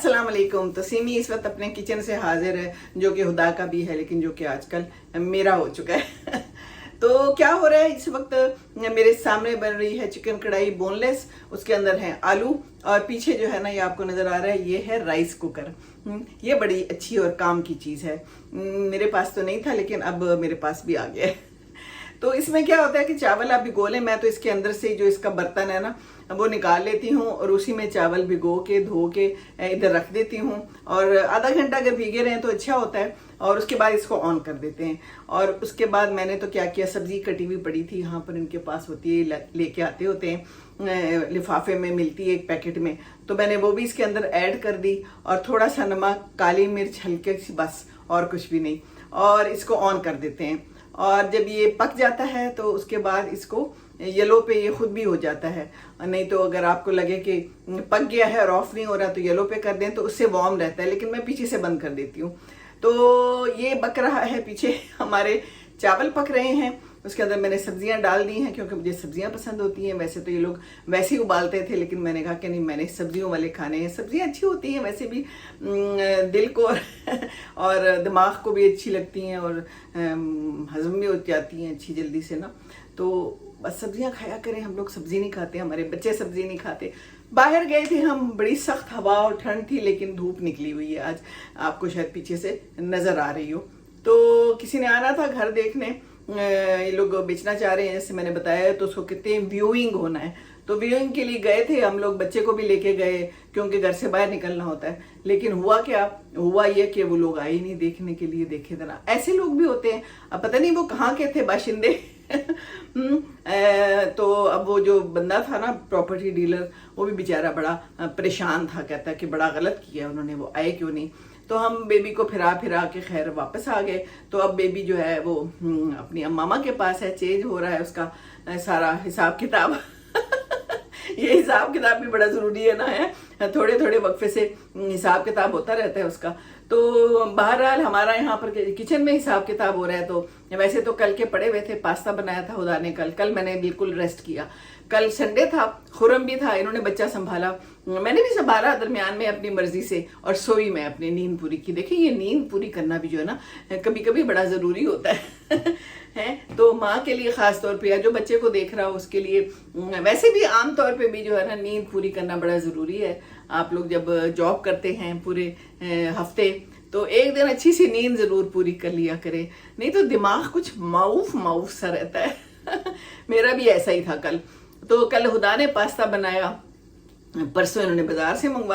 अस्सलाम वालेकुम। तो सिमी इस वक्त अपने किचन से हाजिर है, जो कि खुदा का भी है लेकिन जो कि आजकल मेरा हो चुका है। तो क्या हो रहा है इस वक्त, मेरे सामने बन रही है चिकन कढ़ाई बोनलेस, उसके अंदर है आलू और पीछे जो है ना ये आपको नजर आ रहा है ये है राइस कुकर। ये बड़ी अच्छी और काम की चीज है। मेरे पास तो नहीं था लेकिन अब मेरे पास भी आ गया है। तो इसमें क्या होता है कि चावल आप भिगो लें, मैं तो इसके अंदर से जो इसका बर्तन है ना वो निकाल लेती हूँ और उसी में चावल भिगो के धो के इधर रख देती हूँ और आधा घंटा अगर भीगे रहें तो अच्छा होता है। और उसके बाद इसको ऑन कर देते हैं। और उसके बाद मैंने तो क्या किया, सब्जी कटी हुई पड़ी थी, यहाँ पर इनके पास होती है, लेके आते होते हैं, लिफाफे में मिलती है एक पैकेट में, तो मैंने वो भी इसके अंदर ऐड कर दी और थोड़ा सा नमक, काली मिर्च हल्के सी, बस और कुछ भी नहीं, और इसको ऑन कर देते हैं। और जब ये पक जाता है तो उसके बाद इसको येलो पे ये खुद भी हो जाता है। नहीं तो अगर आपको लगे कि पक गया है और ऑफ नहीं हो रहा तो येलो पे कर दें तो उससे वार्म रहता है, लेकिन मैं पीछे से बंद कर देती हूँ। तो ये पक रहा है, पीछे हमारे चावल पक रहे हैं, उसके अंदर मैंने सब्जियां डाल दी हैं क्योंकि मुझे सब्जियां पसंद होती हैं। वैसे तो ये लोग वैसे ही उबालते थे लेकिन मैंने कहा कि नहीं, मैंने सब्जियों वाले खाने हैं। सब्जियां अच्छी होती हैं वैसे भी, दिल को और दिमाग को भी अच्छी लगती हैं और हजम भी हो जाती हैं अच्छी जल्दी से ना। तो बस सब्जियां खाया करें, हम लोग सब्जी नहीं खाते, हमारे बच्चे सब्जी नहीं खाते। बाहर गए थे हम, बड़ी सख्त हवा और ठंड थी लेकिन धूप निकली हुई है आज, आपको शायद पीछे से नजर आ रही हो। तो किसी ने आना था घर देखने, ये लोग बेचना चाह रहे हैं जैसे मैंने बताया, तो उसको कितने व्यूइंग होना है, तो व्यूइंग के लिए गए थे हम लोग, बच्चे को भी लेके गए क्योंकि घर से बाहर निकलना होता है। लेकिन हुआ क्या, हुआ ये कि वो लोग आए ही नहीं देखने के लिए। देखे तना ऐसे लोग भी होते हैं, अब पता नहीं वो कहाँ के थे बाशिंदे। तो अब वो जो बंदा था ना प्रॉपर्टी डीलर, वो भी बेचारा बड़ा परेशान था, कहता कि बड़ा गलत किया उन्होंने, वो आए क्यों नहीं। तो हम बेबी को फिरा के खैर वापस आ गए। तो अब बेबी जो है वो अपनी मामा के पास है, चेंज हो रहा है उसका सारा हिसाब किताब। ये हिसाब किताब भी बड़ा जरूरी है ना, है थोड़े थोड़े वक्फे से हिसाब किताब होता रहता है उसका। तो बहरहाल हमारा यहाँ पर किचन में हिसाब किताब हो रहा है। तो वैसे तो कल के पड़े हुए थे, पास्ता बनाया था खुदा ने कल मैंने बिल्कुल रेस्ट किया। कल संडे था, खुरम भी था, इन्होंने बच्चा संभाला, मैंने भी संभाला दरमियान में अपनी मर्जी से, और सोई मैं, अपनी नींद पूरी की। देखिए ये नींद पूरी करना भी जो है ना कभी कभी बड़ा जरूरी होता है। है तो माँ के लिए खास तौर पे या जो बच्चे को देख रहा हो उसके लिए, वैसे भी आम तौर पे भी जो है ना नींद पूरी करना बड़ा जरूरी है। आप लोग जब जॉब करते हैं पूरे हफ्ते, तो एक दिन अच्छी सी नींद जरूर पूरी कर लिया करें, नहीं तो दिमाग कुछ माऊफ सा रहता है। मेरा भी ऐसा ही था कल। तो कल खुदा ने पास्ता बनाया, परसों इन्होंने बाजार से मंगवा